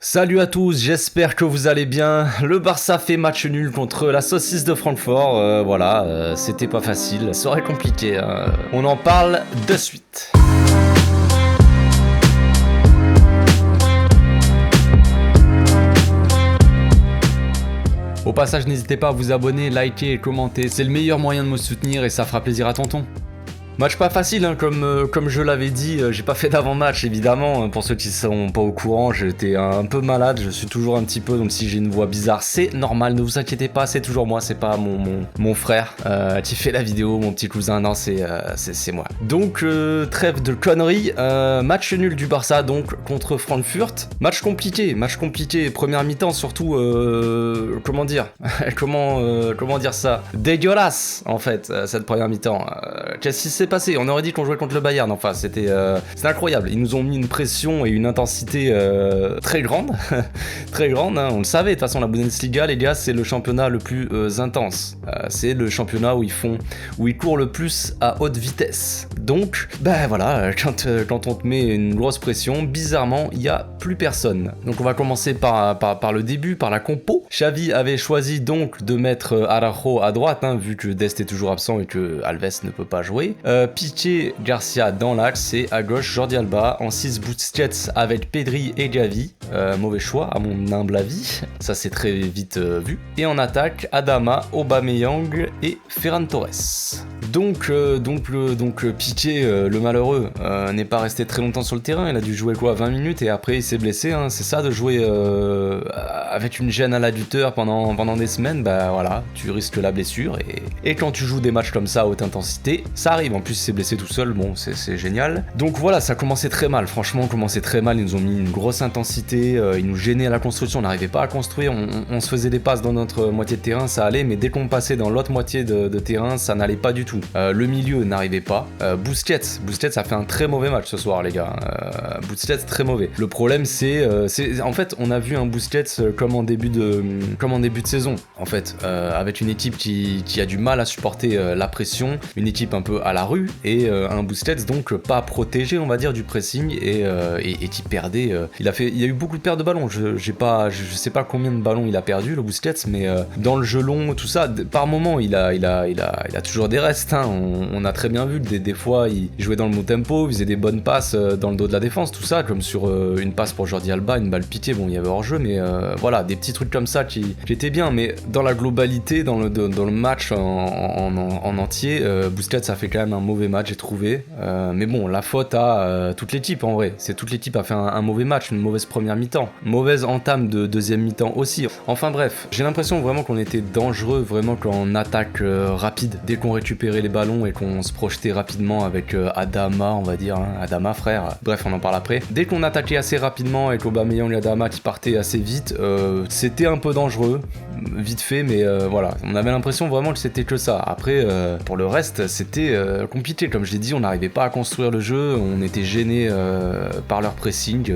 Salut à tous, j'espère que vous allez bien. Le Barça fait match nul contre la saucisse de Francfort. C'était pas facile, ça aurait compliqué. On en parle de suite. Au passage, n'hésitez pas à vous abonner, liker et commenter. C'est le meilleur moyen de me soutenir et ça fera plaisir à tonton. Match pas facile, hein, comme je l'avais dit, j'ai pas fait d'avant-match évidemment, pour ceux qui sont pas au courant, j'étais un peu malade, je suis toujours un petit peu, donc si j'ai une voix bizarre, c'est normal, ne vous inquiétez pas, c'est toujours moi, c'est pas mon frère qui fait la vidéo, mon petit cousin, non c'est moi. Donc trêve de conneries, match nul du Barça donc contre Francfort, match compliqué, première mi-temps surtout, comment dire ça, dégueulasse en fait, cette première mi-temps, qu'est-ce qui s'est passé? On aurait dit qu'on jouait contre le Bayern, enfin c'était incroyable, ils nous ont mis une pression et une intensité très grande, très grande, hein. On le savait, de toute façon la Bundesliga les gars c'est le championnat le plus intense, c'est le championnat où ils courent le plus à haute vitesse, donc voilà, quand on te met une grosse pression, bizarrement il n'y a plus personne. Donc on va commencer par le début, par la compo. Xavi avait choisi donc de mettre Araujo à droite, hein, vu que Dest est toujours absent et que Alves ne peut pas jouer. Piqué, Garcia dans l'axe et à gauche Jordi Alba, en 6 Busquets avec Pedri et Gavi, mauvais choix à mon humble avis, ça c'est très vite vu. Et en attaque, Adama, Aubameyang et Ferran Torres. Donc Piqué, le malheureux, n'est pas resté très longtemps sur le terrain, il a dû jouer 20 minutes et après il s'est blessé, hein. C'est ça de jouer avec une gêne à l'adducteur pendant des semaines, voilà, tu risques la blessure et quand tu joues des matchs comme ça à haute intensité, ça arrive. En plus il s'est blessé tout seul, bon c'est génial. Donc voilà, ça commençait très mal, franchement commençait très mal, ils nous ont mis une grosse intensité, ils nous gênaient à la construction, on n'arrivait pas à construire, on se faisait des passes dans notre moitié de terrain, ça allait, mais dès qu'on passait dans l'autre moitié de terrain, ça n'allait pas du tout. Le milieu n'arrivait pas. Busquets a fait un très mauvais match ce soir les gars, Busquets très mauvais. Le problème c'est en fait on a vu un Busquets comme en début de saison, en fait, avec une équipe qui a du mal à supporter la pression, une équipe un peu à la rue et un Busquets donc pas protégé on va dire du pressing et qui perdait, il y a eu beaucoup de pertes de ballons, je sais pas combien de ballons il a perdu le Busquets, mais dans le jeu long tout ça, par moment il a toujours des restes, hein. On a très bien vu que des fois il jouait dans le bon tempo, il faisait des bonnes passes dans le dos de la défense, tout ça, comme sur une passe pour Jordi Alba, une balle piquée, bon il y avait hors jeu, mais voilà, des petits trucs comme ça qui étaient bien, mais dans la globalité, dans le match en entier, Busquets a fait quand même un mauvais match, j'ai trouvé, mais bon, la faute à toute l'équipe en vrai, c'est toute l'équipe a fait un mauvais match, une mauvaise première mi-temps, mauvaise entame de deuxième mi-temps aussi, enfin bref, j'ai l'impression vraiment qu'on était dangereux, vraiment qu'en attaque rapide, dès qu'on récupérait les ballons et qu'on se projetait rapidement avec Adama, on va dire, hein, Adama frère, bref on en parle après, dès qu'on attaquait assez rapidement avec Aubameyang et Adama qui partaient assez vite, c'était un peu dangereux, vite fait, mais voilà, on avait l'impression vraiment que c'était que ça. Après, pour le reste, c'était compliqué, comme je l'ai dit, on n'arrivait pas à construire le jeu, on était gêné par leur pressing,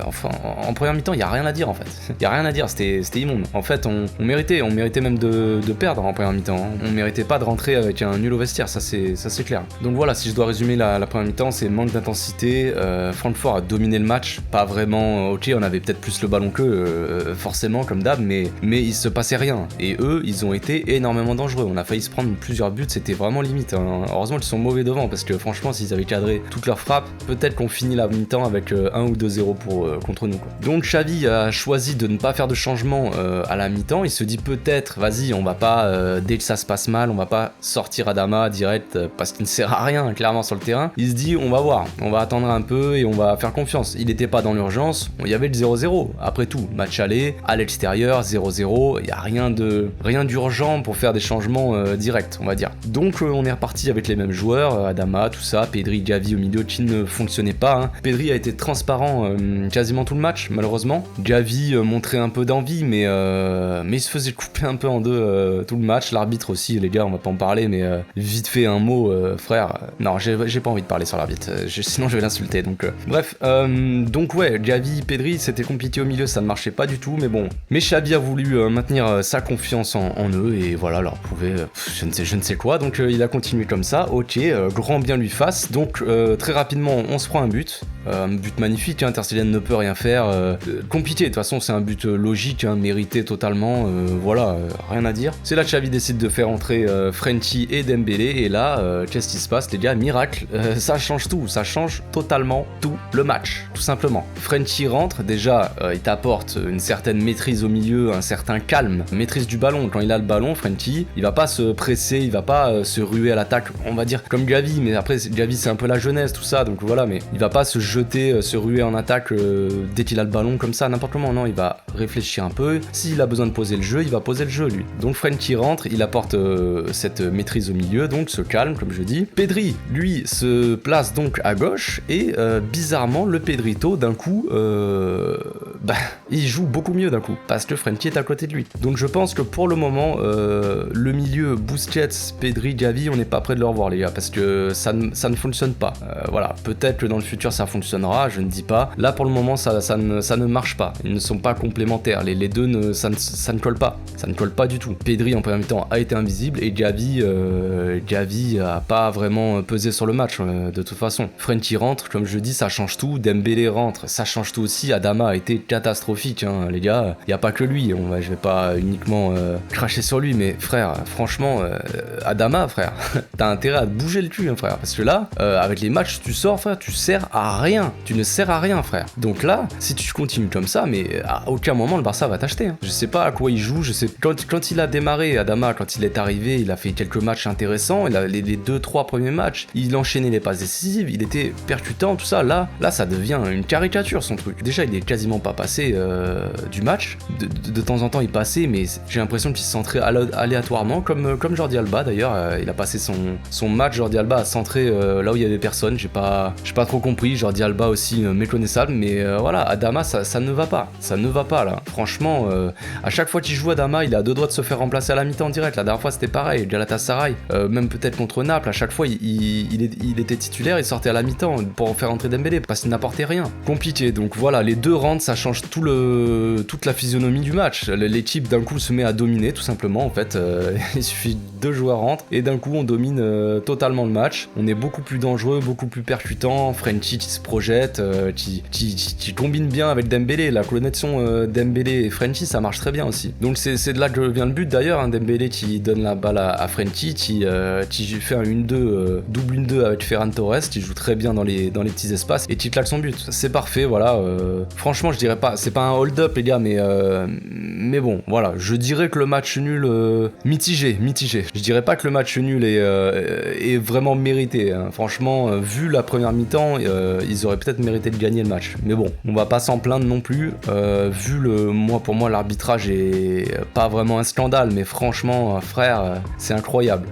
enfin, en première mi-temps, il n'y a rien à dire en fait, il n'y a rien à dire, c'était immonde. En fait, on méritait même de perdre en première mi-temps, hein. On méritait pas de rentrer avec un nul au vestiaire, ça c'est clair. Donc voilà, si je dois résumer la première mi-temps, c'est manque d'intensité, Francfort a dominé le match, pas vraiment, ok, on avait peut-être plus le ballon qu'eux, forcément, comme d'hab, mais il se passait rien, et eux, ils ont été énormément dangereux, on a failli se prendre plusieurs buts, c'était vraiment limite, hein. Heureusement qu'ils sont mauvais devant, parce que franchement, s'ils avaient cadré toutes leurs frappes, peut-être qu'on finit la mi-temps avec 1 ou 2-0 contre nous, quoi. Donc Xavi a choisi de ne pas faire de changement à la mi-temps, il se dit peut-être, vas-y, on va pas, dès que ça se passe mal, on va pas sortir Adama direct, parce qu'il ne sert à rien, clairement, sur le terrain, il se dit, on va voir, on va attendre un peu, et on va faire confiance, il n'était pas dans l'urgence, il y avait le 0-0, après tout, match aller, à l'extérieur, 0-0, il n'y a rien d'urgent pour faire des changements directs, on va dire. Donc on est reparti avec les mêmes joueurs, Adama, tout ça, Pedri, Gavi au milieu qui ne fonctionnait pas, hein. Pedri a été transparent quasiment tout le match, malheureusement. Gavi montrait un peu d'envie, mais il se faisait couper un peu en deux tout le match. L'arbitre aussi, les gars, on va pas en parler, mais vite fait un mot, frère. Non, j'ai pas envie de parler sur l'arbitre, sinon je vais l'insulter, donc bref, donc ouais, Gavi, Pedri, c'était compliqué au milieu, ça ne marchait pas du tout, mais bon. Mais Xavi a voulu maintenir sa confiance en eux, et voilà, leur prouver je ne sais quoi, donc il a continué comme ça, ok, grand bien lui fasse. Donc très rapidement on se prend un but magnifique, hein, Ter Stegen ne peut rien faire, compliqué, de toute façon c'est un but logique, hein, mérité totalement, voilà, rien à dire. C'est là que Xavi décide de faire entrer Frenkie et Dembélé, et là, qu'est-ce qui se passe les gars? Miracle, ça change tout, ça change totalement tout le match, tout simplement. Frenkie rentre, déjà il t'apporte une certaine maîtrise au milieu, un certain calme, maîtrise du ballon. Quand il a le ballon, Frenkie, il va pas se presser, il va pas se ruer à l'attaque, on va dire comme Xavi, mais après Xavi c'est un peu la jeunesse, tout ça, donc voilà, mais il va pas se jeter, se ruer en attaque dès qu'il a le ballon comme ça, n'importe comment, non, il va réfléchir un peu, s'il a besoin de poser le jeu, il va poser le jeu lui. Donc Frenkie rentre, il apporte cette maîtrise au milieu, donc se calme comme je dis. Pedri, lui, se place donc à gauche, et bizarrement, le Pedrito, d'un coup, il joue beaucoup mieux d'un coup, parce que Frenkie est à côté de lui. Donc je pense que pour le moment, le milieu Busquets, Pedri, Xavi, on n'est pas près de le revoir les gars, parce que ça ne fonctionne pas. Voilà, peut-être que dans le futur ça fonctionnera, je ne dis pas. Là pour le moment ça ne marche pas, ils ne sont pas complémentaires, les deux ça ne colle pas, ça ne colle pas du tout. Pedri en premier temps a été invisible, et Xavi a pas vraiment pesé sur le match de toute façon. Frenkie rentre, comme je dis, ça change tout. Dembélé rentre, ça change tout aussi. Adama a été catastrophique, hein, les gars, il n'y a pas que lui, je vais pas uniquement cracher sur lui, mais frère, franchement, Adama, frère, t'as intérêt à te bouger le cul, hein, frère, parce que là, avec les matchs tu sors, frère, tu sers à rien, tu ne sers à rien, frère. Donc là, si tu continues comme ça, mais à aucun moment le Barça va t'acheter, hein. Je sais pas à quoi il joue, je sais, quand il a démarré, Adama, quand il est arrivé, il a fait quelques matchs intéressants, les 2-3 premiers matchs, il enchaînait les passes décisives, il était percutant, tout ça, là ça devient une caricature son truc. Déjà il est quasiment pas passé du match, de temps en temps il passait, mais j'ai l'impression qu'il se centrait aléatoirement, comme Jordi Alba d'ailleurs, il a passé son match, Jordi Alba a centré là où il y avait personne, j'ai pas trop compris, Jordi Alba aussi méconnaissable, mais voilà, Adama ça ne va pas là, franchement, à chaque fois qu'il joue Adama, il a deux doigts de se faire remplacer à la mi-temps direct. La dernière fois c'était pareil, Galatasaray, même peut-être contre Naples, à chaque fois il était titulaire, il sortait à la mi-temps pour faire entrer Dembélé, parce qu'il n'apportait rien, compliqué. Donc voilà, les deux rentrent, ça change toute la physionomie du match, l'équipe d'un coup se met à dominer tout simplement, en fait, il suffit deux joueurs rentrent, et d'un coup on domine totalement le match, on est beaucoup plus dangereux, beaucoup plus percutant, Frenkie qui se projette, qui combine bien avec Dembélé, la connexion Dembélé et Frenkie ça marche très bien aussi. Donc c'est de là que vient le but d'ailleurs, hein, Dembélé qui donne la balle à Frenkie, qui fait un 1-2, double 1-2 avec Ferran Torres, qui joue très bien dans les petits espaces, et qui claque son but. C'est parfait, voilà, franchement je dirais pas, c'est pas un hold-up les gars, mais bon, voilà, je dirais que le match nul, mitigé. Je dirais pas que le match nul est vraiment mérité, hein. Franchement, vu la première mi-temps, ils auraient peut-être mérité de gagner le match. Mais bon, on va pas s'en plaindre non plus, pour moi l'arbitrage est pas vraiment un scandale, mais franchement, frère, c'est incroyable.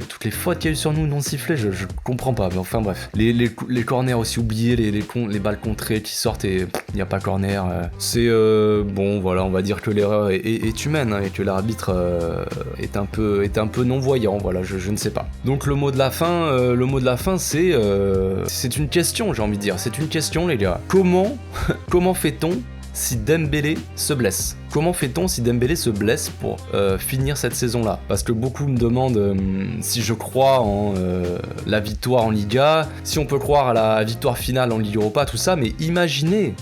Toutes les fautes qu'il y a eu sur nous non sifflées, je comprends pas, mais enfin bref. Les corners aussi oubliés, les balles contrées qui sortent et il n'y a pas corner. C'est bon, voilà, on va dire que l'erreur est humaine, hein, et que l'arbitre est un peu non-voyant, voilà, je ne sais pas. Donc le mot de la fin, c'est une question, j'ai envie de dire, c'est une question les gars. Comment fait-on si Dembélé se blesse? Comment fait-on si Dembélé se blesse pour finir cette saison-là? Parce que beaucoup me demandent si je crois en la victoire en Liga, si on peut croire à la victoire finale en Ligue Europa, tout ça, mais imaginez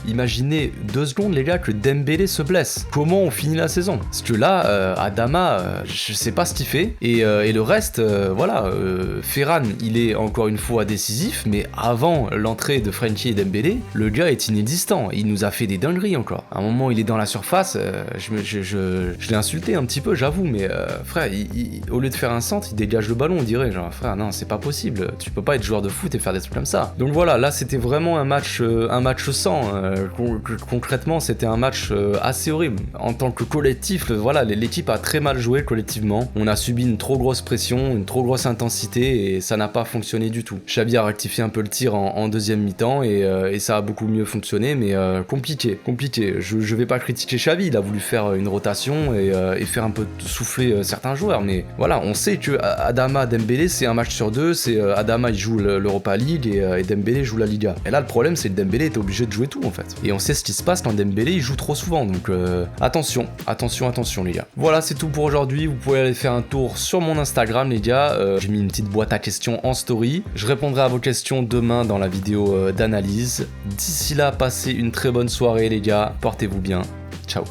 2 secondes les gars que Dembélé se blesse. Comment on finit la saison? Parce que là, Adama, je sais pas ce qu'il fait, et le reste, voilà, Ferran, il est encore une fois décisif, mais avant l'entrée de Frenkie et Dembélé, le gars est inexistant, il nous a fait des dingueries encore. À un moment, il est dans la surface, je l'ai insulté un petit peu, j'avoue, mais frère, au lieu de faire un centre, il dégage le ballon, on dirait, genre, frère, non, c'est pas possible, tu peux pas être joueur de foot et faire des trucs comme ça. Donc voilà, là, c'était vraiment un match sans, concrètement, c'était un match assez horrible. En tant que collectif, voilà, l'équipe a très mal joué collectivement, on a subi une trop grosse pression, une trop grosse intensité, et ça n'a pas fonctionné du tout. Xavi a rectifié un peu le tir en deuxième mi-temps, et ça a beaucoup mieux fonctionné, mais compliqué. Je vais pas critiquer Xavi, il a voulu voulu faire une rotation et faire un peu souffler certains joueurs. Mais voilà, on sait que Adama Dembélé, c'est un match sur deux, c'est Adama il joue l'Europa League et Dembélé joue la Liga. Et là, le problème, c'est que Dembélé est obligé de jouer tout en fait. Et on sait ce qui se passe quand Dembélé il joue trop souvent. Donc attention les gars. Voilà, c'est tout pour aujourd'hui. Vous pouvez aller faire un tour sur mon Instagram les gars. J'ai mis une petite boîte à questions en story. Je répondrai à vos questions demain dans la vidéo d'analyse. D'ici là, passez une très bonne soirée les gars. Portez-vous bien. Ciao.